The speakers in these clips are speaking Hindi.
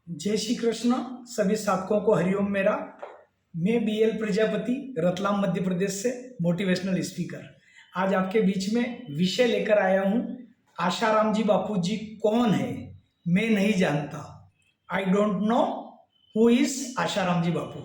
जय श्री कृष्ण। सभी साधकों को हरिओम मेरा। मैं BL प्रजापति, रतलाम मध्य प्रदेश से मोटिवेशनल स्पीकर। आज आपके बीच में विषय लेकर आया हूँ। आशाराम जी बापू जी कौन है, मैं नहीं जानता। I don't know who is Asaram ji Bapu.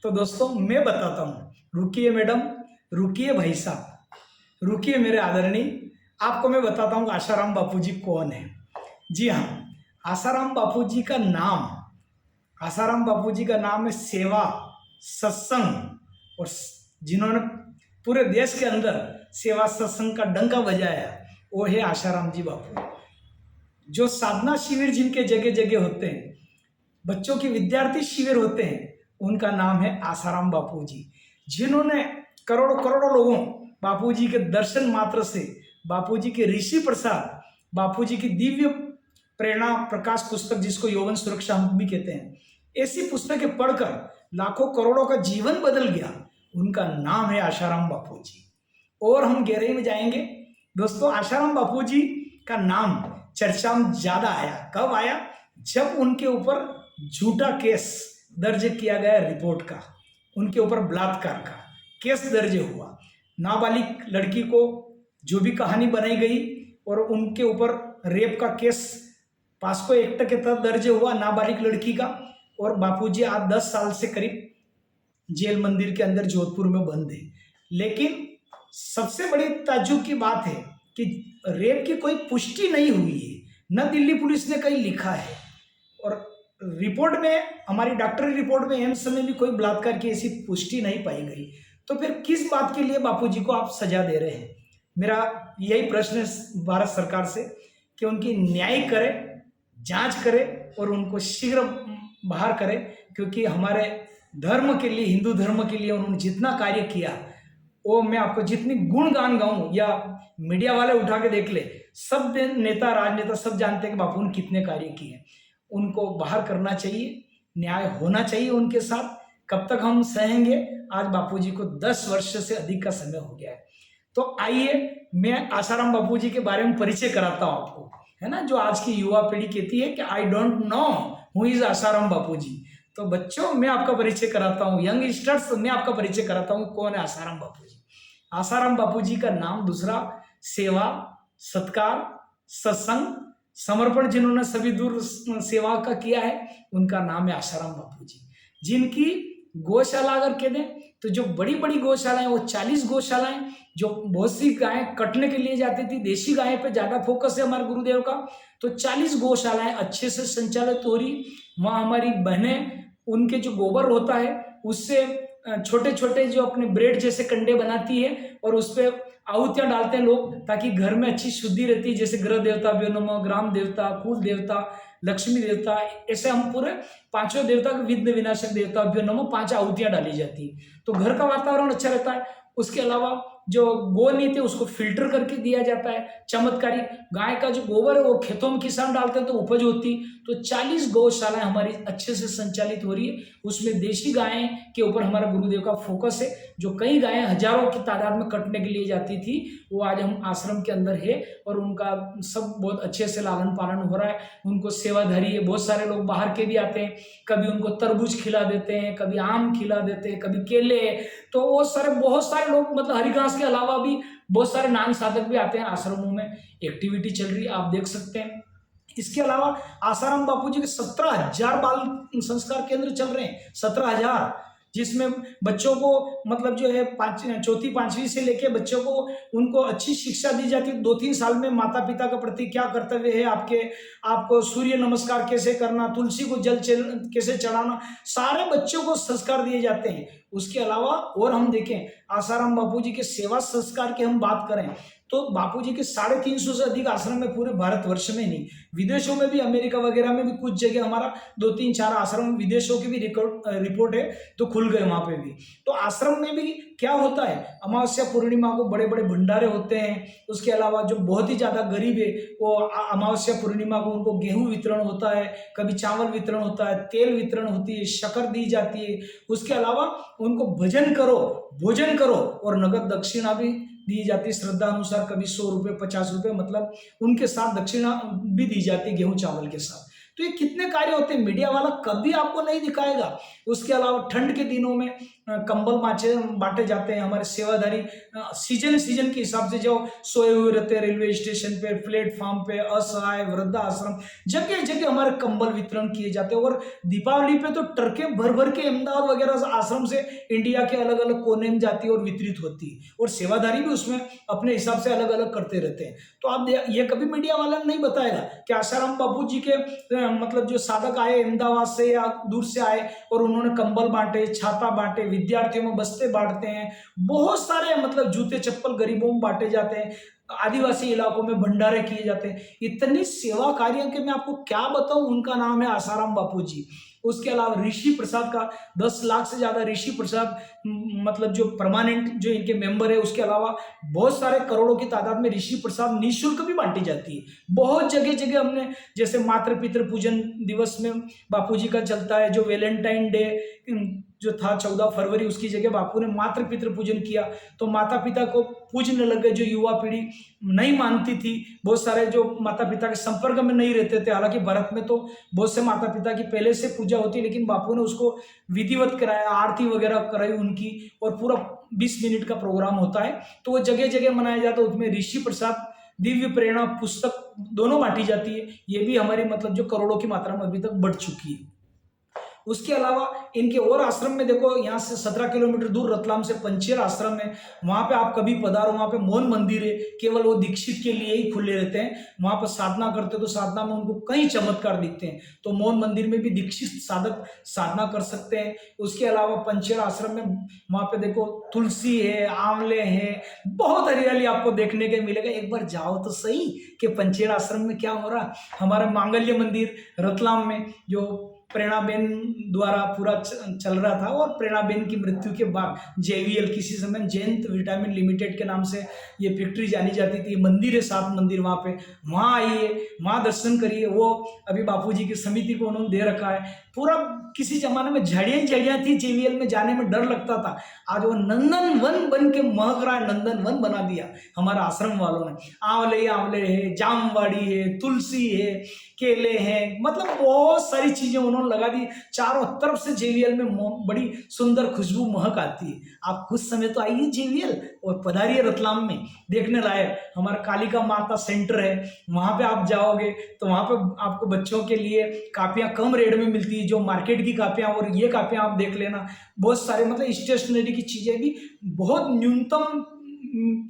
तो दोस्तों मैं बताता हूँ। रुकिए मैडम, रुकिए भाई साहब, रुकिए मेरे आदरणीय, आपको मैं बताता हूँ आशाराम बापू जी कौन है। जी हाँ, आसाराम बापू जी का नाम, आसाराम बापू जी का नाम है सेवा, सत्संग, और जिन्होंने पूरे देश के अंदर सेवा सत्संग का डंका बजाया वो है आशाराम जी बापू। जो साधना शिविर जिनके जगह जगह होते हैं, बच्चों के विद्यार्थी शिविर होते हैं, उनका नाम है आसाराम बापू जी। जिन्होंने करोड़ों करोड़ों लोगों बापू जी के दर्शन मात्र से, बापू जी के ऋषि प्रसाद, बापू जी की दिव्य प्रेरणा प्रकाश पुस्तक जिसको यौवन सुरक्षा हम भी कहते हैं, ऐसी पुस्तकें पढ़कर लाखों करोड़ों का जीवन बदल गया। उनका नाम है आशाराम बापू जी। और हम गहराई में जाएंगे दोस्तों। आशाराम बापू जी का नाम चर्चा में ज्यादा आया, कब आया? जब उनके ऊपर झूठा केस दर्ज किया गया, रिपोर्ट का, उनके ऊपर बलात्कार का केस दर्ज हुआ। नाबालिग लड़की को जो भी कहानी बनाई गई और उनके ऊपर रेप का केस पास्को एक्ट के तहत दर्ज हुआ नाबालिग लड़की का। और बापूजी आज 10 साल से करीब जेल मंदिर के अंदर जोधपुर में बंद है। लेकिन सबसे बड़ी ताज्जुब की बात है कि रेप की कोई पुष्टि नहीं हुई है, न दिल्ली पुलिस ने कहीं लिखा है, और रिपोर्ट में, हमारी डॉक्टरी रिपोर्ट में एम्स में भी कोई बलात्कार की ऐसी पुष्टि नहीं पाई गई। तो फिर किस बात के लिए बापूजी को आप सजा दे रहे हैं? मेरा यही प्रश्न है भारत सरकार से कि उनकी न्याय करे, जांच करे और उनको शीघ्र बाहर करे। क्योंकि हमारे धर्म के लिए, हिंदू धर्म के लिए उन्होंने जितना कार्य किया, वो मैं आपको जितनी गुणगान गाऊं या मीडिया वाले उठा के देख ले, सब नेता राजनेता सब जानते हैं कि बापू ने कितने कार्य किए। उनको बाहर करना चाहिए, न्याय होना चाहिए उनके साथ। कब तक हम सहेंगे? आज बापूजी को 10 वर्ष से अधिक का समय हो गया है। तो आइए मैं आसाराम बापू जी के बारे में परिचय कराता हूं आपको, है ना। जो आज की युवा पीढ़ी कहती है कि I don't know who is Asaram Bapu ji. तो बच्चों मैं आपका परिचय कराता हूँ, यंग स्टर्स मैं आपका परिचय कराता हूँ कौन है आसाराम बापू जी। आसाराम बापू जी का नाम दूसरा सेवा, सत्कार, सत्संग, समर्पण, जिन्होंने सभी दूर सेवा का किया है, उनका नाम है आसाराम बापू जी। जिनकी गौशाला अगर कह दें तो जो बड़ी बड़ी गौशालाएं, वो 40 गौशालाएं, जो बहुत सी गायें कटने के लिए जाती थी, देशी गायें पे ज्यादा फोकस है हमारे गुरुदेव का, तो 40 गौशालाएं अच्छे से संचालित हो रही। वहाँ हमारी बहनें उनके जो गोबर होता है उससे छोटे छोटे जो अपने ब्रेड जैसे कंडे बनाती है और उस पर आहुतियां डालते हैं लोग, ताकि घर में अच्छी शुद्धि रहती है। जैसे ग्रह देवता भ्यो नमः, ग्राम देवता, कुल देवता, लक्ष्मी देवता, ऐसे हम पूरे 5 देवता, विघ्न विनाशक देवता भ्यो नमः 5 आहुतियां डाली जाती है, तो घर का वातावरण अच्छा रहता है। उसके अलावा जो गोनीति उसको फिल्टर करके दिया जाता है। चमत्कारी गाय का जो गोबर है वो खेतों में किसान डालते हैं तो उपज होती। तो 40 गौशालाएं हमारी अच्छे से संचालित हो रही है। उसमें देशी गायें के ऊपर हमारा गुरुदेव का फोकस है। जो कई गायें हजारों की तादाद में कटने के लिए जाती थी, वो आज हम आश्रम के अंदर है और उनका सब बहुत अच्छे से लालन पालन हो रहा है। उनको सेवाधारी है। बहुत सारे लोग बाहर के भी आते हैं, कभी उनको तरबूज खिला देते हैं, कभी आम खिला देते हैं, कभी केले। तो वो सारे बहुत सारे लोग, मतलब हरिघास के अलावा भी बहुत सारे नान साधक भी आते हैं आश्रमों में। एक्टिविटी चल रही है, आप देख सकते हैं। इसके अलावा आसाराम बापू जी के 17,000 बाल संस्कार केंद्र चल रहे हैं, 17,000, जिसमें बच्चों को मतलब जो है चौथी 5वीं से लेके बच्चों को उनको अच्छी शिक्षा दी जाती है। 2-3 साल में माता पिता के प्रति क्या कर्तव्य है आपको सूर्य नमस्कार कैसे करना, तुलसी को जल कैसे चढ़ाना, सारे बच्चों को संस्कार दिए जाते हैं। उसके अलावा और हम देखें आसाराम बापू जी के सेवा संस्कार की हम बात करें तो बापूजी के 350 से अधिक आश्रम में पूरे भारतवर्ष में नहीं, विदेशों में भी, अमेरिका वगैरह में भी कुछ जगह हमारा 2-3-4 आश्रम विदेशों की भी रिपोर्ट है तो खुल गए वहां पे भी। तो आश्रम में भी क्या होता है, अमावस्या पूर्णिमा को बड़े बड़े भंडारे होते हैं। उसके अलावा जो बहुत ही ज्यादा गरीब है वो अमावस्या पूर्णिमा को उनको गेहूं वितरण होता है, कभी चावल वितरण होता है, तेल वितरण होती है, शक्कर दी जाती है। उसके अलावा उनको भजन करो, भोजन करो और नगद दक्षिणा भी दी जाती है श्रद्धा अनुसार। कभी 100 रुपये, 50 रुपये, मतलब उनके साथ दक्षिणा भी दी जाती है गेहूं चावल के साथ। तो ये कितने कार्य होते हैं, मीडिया वाला कभी आपको नहीं दिखाएगा। उसके अलावा ठंड के दिनों में कंबल बांटे जाते हैं, हमारे सेवाधारी सीजन के हिसाब से जो सोए हुए रहते हैं रेलवे स्टेशन पे, प्लेटफॉर्म पे, असहाय, वृद्धाश्रम, जगह जगह हमारे कंबल वितरण किए जाते हैं। और दीपावली पे तो ट्रकें भर भर के अहमदाबाद वगैरह आश्रम से इंडिया के अलग अलग कोने में जाती है और वितरित होती है, और सेवाधारी भी उसमें अपने हिसाब से अलग अलग करते रहते हैं। तो आप ये कभी मीडिया वाला नहीं बताएगा कि आसाराम बापू जी के मतलब जो साधक आए अहमदाबाद से या दूर से आए और उन्होंने कंबल बांटे, छाता बांटे, विद्यार्थियों में बस्ते बांटते हैं, बहुत सारे मतलब जूते चप्पल गरीबों में बांटे जाते हैं, आदिवासी इलाकों में भंडारे किए जाते हैं। इतनी सेवा कार्य के मैं आपको क्या बताऊं, उनका नाम है आसाराम बापू जी। उसके अलावा ऋषि प्रसाद का 10 लाख से ज्यादा ऋषि प्रसाद मतलब जो परमानेंट जो इनके मेंबर है, उसके अलावा बहुत सारे करोड़ों की तादाद में ऋषि प्रसाद निःशुल्क भी बांटी जाती है। बहुत जगह जगह हमने, जैसे मातृ पितृ पूजन दिवस में बापूजी का चलता है, जो वैलेंटाइन डे जो था 14 फरवरी, उसकी जगह बापू ने मातृ पितृ पूजन किया, तो माता पिता को पूजने लगे। जो युवा पीढ़ी नहीं मानती थी, बहुत सारे जो माता पिता के संपर्क में नहीं रहते थे, हालांकि भारत में तो बहुत से माता पिता की पहले से पूजा होती है, लेकिन बापू ने उसको विधिवत कराया, आरती वगैरह कराई उनकी, और पूरा 20 मिनट का प्रोग्राम होता है। तो वो जगह जगह मनाया जाता है। उसमें ऋषि प्रसाद दिव्य प्रेरणा पुस्तक दोनों बांटी जाती है। ये भी हमारी मतलब जो करोड़ों की मात्रा में अभी तक बढ़ चुकी है। उसके अलावा इनके और आश्रम में देखो, यहाँ से 17 किलोमीटर दूर रतलाम से पंचेर आश्रम है, वहां पे आप कभी पधारो। वहां पे मौन मंदिर है, केवल वो दीक्षित के लिए ही खुले रहते हैं। वहां पर साधना करते तो साधना में उनको कई चमत्कार दिखते हैं, तो मौन मंदिर में भी दीक्षित साधक साधना कर सकते हैं। उसके अलावा पंचेर आश्रम में वहां पे देखो तुलसी है, आंवले हैं, बहुत हरियाली आपको देखने के मिलेगा। एक बार जाओ तो सही कि पंचेर आश्रम में क्या हो रहा। हमारा मांगल्य मंदिर रतलाम में जो प्रेरणाबेन द्वारा पूरा चल रहा था, और प्रेरणाबेन की मृत्यु के बाद JVL किसी समय जयंत विटामिन लिमिटेड के नाम से ये फैक्ट्री जानी जाती थी। मंदिर है, 7 मंदिर वहाँ पे, वहाँ आइए, वहाँ दर्शन करिए। वो अभी बापूजी की समिति को उन्होंने दे रखा है। पूरा किसी जमाने में झड़ियाँ थी, JVL में जाने में डर लगता था, आज वो नंदन वन बन के महक रहा है, नंदन वन बना दिया हमारा आश्रम वालों ने। आंवले है, जामवाड़ी है, तुलसी है, केले हैं, मतलब बहुत सारी चीजें उन्होंने लगा दी। चारों तरफ से JVL में बड़ी सुंदर खुशबू महक आती है। आप कुछ समय तो आइए JVL और पधारिए रतलाम में, देखने लायक हमारा कालिका माता सेंटर है। वहां पे आप जाओगे तो वहां पे आपको बच्चों के लिए कापियां कम रेट में मिलती है, जो मार्केट की कापियां, और ये कापियां आप देख लेना। बहुत सारे मतलब स्टेशनरी की चीजें भी बहुत न्यूनतम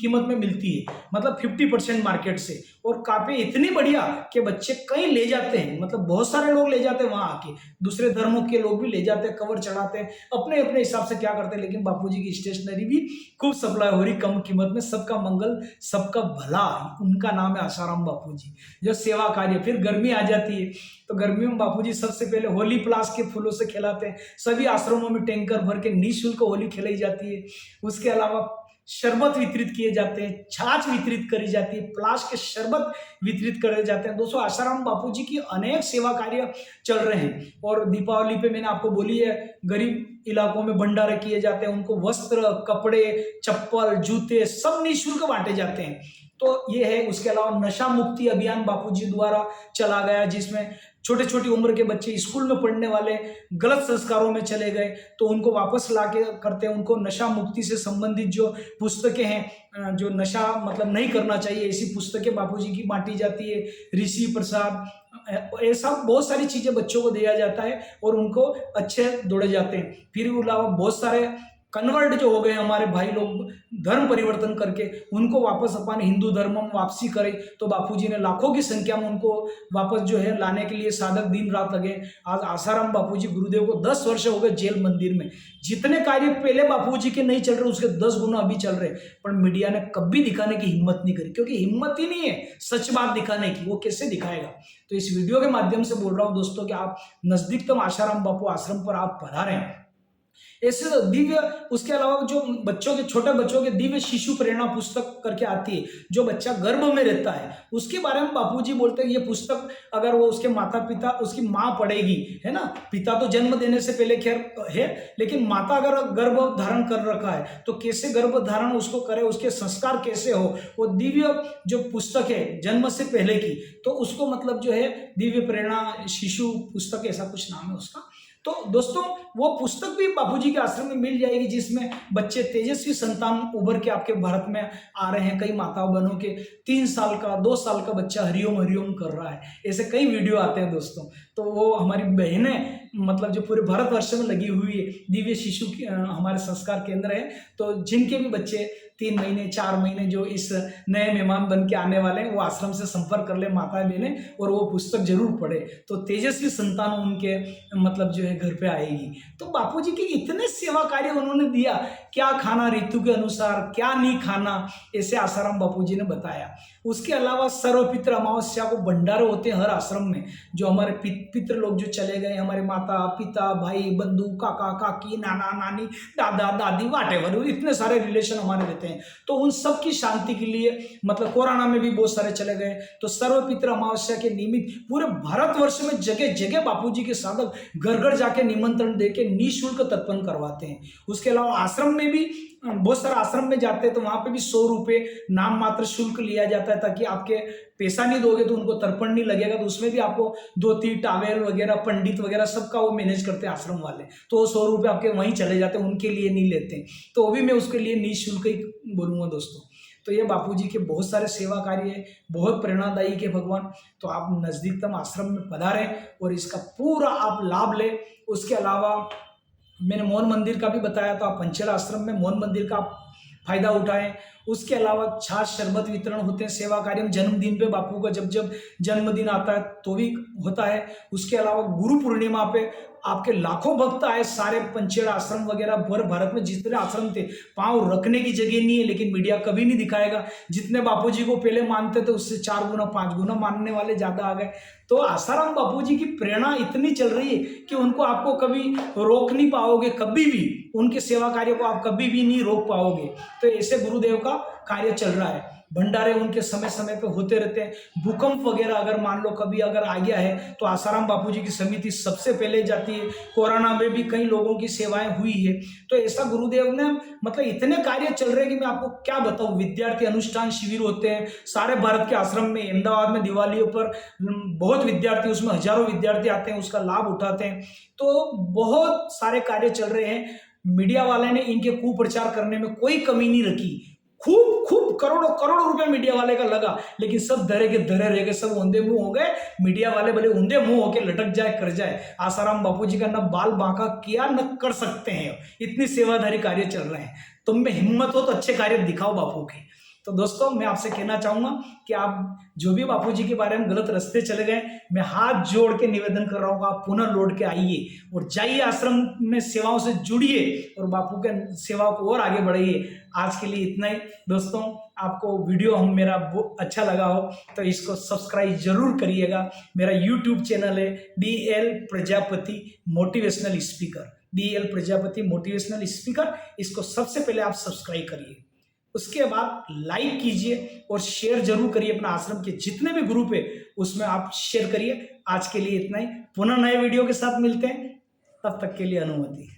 कीमत में मिलती है, मतलब 50% मार्केट से। और कापी इतनी बढ़िया कि बच्चे कई ले जाते हैं, मतलब बहुत सारे लोग ले जाते हैं वहां आके, दूसरे धर्मों के लोग भी ले जाते हैं, कवर चढ़ाते हैं, अपने अपने हिसाब से क्या करते हैं। लेकिन बापूजी की स्टेशनरी भी खूब सप्लाई हो रही कम कीमत में। सबका मंगल, सबका भला, उनका नाम है आसाराम बापूजी। जो सेवा कार्य, फिर गर्मी आ जाती है तो गर्मियों में बापूजी सबसे पहले होली प्लास के फूलों से खिलाते हैं। सभी आश्रमों में टैंकर भर के निःशुल्क होली खिलाई जाती है। उसके अलावा शरबत वितरित किए जाते हैं, छाछ वितरित करी जाती है, प्लास के शरबत वितरित करे जाते हैं। दोस्तों, आसाराम बापूजी की अनेक सेवा कार्य चल रहे हैं। और दीपावली पे मैंने आपको बोली है, गरीब इलाकों में भंडारे किए जाते हैं, उनको वस्त्र, कपड़े, चप्पल, जूते सब निःशुल्क बांटे जाते हैं। तो ये है। उसके अलावा नशा मुक्ति अभियान बापूजी द्वारा चला गया, जिसमें छोटे छोटी उम्र के बच्चे स्कूल में पढ़ने वाले गलत संस्कारों में चले गए तो उनको वापस ला के करते हैं। उनको नशा मुक्ति से संबंधित जो पुस्तकें हैं, जो नशा मतलब नहीं करना चाहिए, ऐसी पुस्तकें बापूजी की बांटी जाती है। ऋषि प्रसाद, ऐसा बहुत सारी चीजें बच्चों को दिया जाता है और उनको अच्छे दौड़े जाते हैं। फिर अलावा बहुत सारे कन्वर्ट जो हो गए हमारे भाई लोग, धर्म परिवर्तन करके उनको वापस अपन हिंदू धर्म में वापसी करें, तो बापूजी ने लाखों की संख्या में उनको वापस जो है लाने के लिए साधक दिन रात लगे। आज आसाराम बापूजी गुरुदेव को 10 वर्ष हो गए जेल मंदिर में। जितने कार्य पहले बापूजी के नहीं चल रहे, उसके 10 गुना अभी चल रहे, पर मीडिया ने कभी दिखाने की हिम्मत नहीं करी, क्योंकि हिम्मत ही नहीं है सच बात दिखाने की। वो कैसे दिखाएगा? तो इस वीडियो के माध्यम से बोल रहा हूँ दोस्तों कि आप नजदीकतम आसाराम बापू आश्रम पर आप पधारें। ऐसे तो दिव्य, उसके अलावा जो बच्चों के, छोटे बच्चों के दिव्य शिशु प्रेरणा पुस्तक करके आती है, जो बच्चा गर्भ में रहता है उसके बारे में बापूजी बोलते हैं ये पुस्तक अगर वो उसके माता पिता, उसकी माँ पढ़ेगी, है ना, पिता तो जन्म देने से पहले खैर है, लेकिन माता अगर गर्भ धारण कर रखा है तो कैसे गर्भ धारण उसको करे, उसके संस्कार कैसे हो, वो दिव्य जो पुस्तक है जन्म से पहले की, तो उसको मतलब जो है दिव्य प्रेरणा शिशु पुस्तक ऐसा कुछ नाम है उसका। तो दोस्तों वो पुस्तक भी बापूजी के आश्रम में मिल जाएगी, जिसमें बच्चे तेजस्वी संतान उभर के आपके भारत में आ रहे हैं। कई माताओं बहनों के 3 साल का 2 साल का बच्चा हरिओम हरिओम कर रहा है, ऐसे कई वीडियो आते हैं दोस्तों। तो वो हमारी बहनें मतलब जो पूरे भारतवर्ष में लगी हुई है दिव्य शिशु की हमारे संस्कार केंद्र है, तो जिनके भी बच्चे 3 महीने 4 महीने जो इस नए मेहमान बन के आने वाले हैं वो आश्रम से संपर्क कर ले माताएं बहनें, और वो पुस्तक जरूर पढ़े, तो तेजस्वी संतान उनके मतलब जो है घर पे आएगी। तो बापूजी के इतने सेवा कार्य उन्होंने दिया, क्या खाना ऋतु के अनुसार, क्या नहीं खाना, ऐसे आसाराम बापूजी ने बताया। उसके अलावा सर्वपित्र अमावस्या को भंडारे होते हैं हर आश्रम में, जो हमारे पितृ लोग जो चले गए, हमारे माता पिता भाई बंधु काका काकी नाना नानी दादा दादी वाटेवर, इतने सारे रिलेशन हमारे रहते हैं, तो उन सब की शांति के लिए मतलब कोरोना में भी बहुत सारे चले गए, तो सर्वपित्र अमावस्या के निमित्त पूरे भारतवर्ष में जगह जगह बापूजी के साधक घर घर जाके निमंत्रण देके निःशुल्क तर्पण करवाते हैं। उसके अलावा आश्रम में भी बहुत सारे आश्रम में जाते हैं तो वहां पे भी 100 रुपये नाम मात्र शुल्क लिया जाता है, ताकि आपके पैसा नहीं दोगे तो उनको तर्पण नहीं लगेगा, तो उसमें भी आपको धोती टावेल वगैरह पंडित वगैरह सबका वो मैनेज करते हैं आश्रम वाले, तो वो 100 रुपये आपके वहीं चले जाते हैं, उनके लिए नहीं लेते, तो वो भी मैं उसके लिए निःशुल्क ही बोलूँगा दोस्तों। तो ये बापूजी के बहुत सारे सेवा कार्य है, बहुत प्रेरणादायी के भगवान, तो आप नज़दीकतम आश्रम में पधारें और इसका पूरा आप लाभ लें। उसके अलावा मैंने मौन मंदिर का भी बताया, तो आप पंचेल आश्रम में मौन मंदिर का फायदा उठाएं। उसके अलावा छाछ शरबत वितरण होते हैं सेवा कार्य में, जन्मदिन पे बापू का जब जब जन्मदिन आता है तो भी होता है। उसके अलावा गुरु पूर्णिमा पे आपके लाखों भक्त आए, सारे पंचेड़ आश्रम वगैरह भर भारत में जितने आश्रम थे, पांव रखने की जगह नहीं है, लेकिन मीडिया कभी नहीं दिखाएगा। जितने बापूजी को पहले मानते थे उससे 4 गुना 5 गुना मानने वाले ज्यादा आ गए। तो आसाराम बापूजी की प्रेरणा इतनी चल रही है कि उनको आपको कभी रोक नहीं पाओगे, कभी भी उनके सेवा कार्य को आप कभी भी नहीं रोक पाओगे। तो ऐसे गुरुदेव का कार्य चल रहा है। भंडारे उनके समय समय पे होते रहते हैं। भूकंप वगैरह अगर मान लो कभी अगर आ गया है तो आसाराम बापूजी की समिति सबसे पहले जाती है। कोरोना में भी कई लोगों की सेवाएं हुई है। तो ऐसा गुरुदेव ने मतलब इतने कार्य चल रहे हैं कि मैं आपको क्या बताऊं। विद्यार्थी अनुष्ठान शिविर होते हैं सारे भारत के आश्रम में। अहमदाबाद में दिवालियों पर बहुत विद्यार्थी, उसमें हजारों विद्यार्थी आते हैं, उसका लाभ उठाते हैं। तो बहुत सारे कार्य चल रहे हैं। मीडिया वाले ने इनके कुप्रचार करने में कोई कमी नहीं रखी। खूब खूब करोड़ों करोड़ों रुपए मीडिया वाले का लगा, लेकिन सब धरे के धरे रह गए, सब ऊंधे मुंह हो गए। मीडिया वाले भले ऊंधे मुंह होके लटक जाए कर जाए, आसाराम बापूजी का न बाल बांका किया न कर सकते हैं। इतनी सेवाधारी कार्य चल रहे हैं। तुम में हिम्मत हो तो अच्छे कार्य दिखाओ बापू के। तो दोस्तों मैं आपसे कहना चाहूंगा कि आप जो भी बापूजी के बारे में गलत रास्ते चले गए, मैं हाथ जोड़ के निवेदन कर रहा हूँ आप पुनः लौट के आइए और जाइए आश्रम में, सेवाओं से जुड़िए और बापू के सेवा को और आगे बढ़ाइए। आज के लिए इतना ही दोस्तों। आपको वीडियो मेरा अच्छा लगा हो तो इसको सब्सक्राइब जरूर करिएगा। मेरा यूट्यूब चैनल है DL Prajapati motivational speaker, DL Prajapati motivational speaker. इसको सबसे पहले आप सब्सक्राइब करिए, उसके बाद लाइक कीजिए और शेयर जरूर करिए। अपना आश्रम के जितने भी ग्रुप है उसमें आप शेयर करिए। आज के लिए इतना ही, पुनः नए वीडियो के साथ मिलते हैं, तब तक के लिए अनुमति।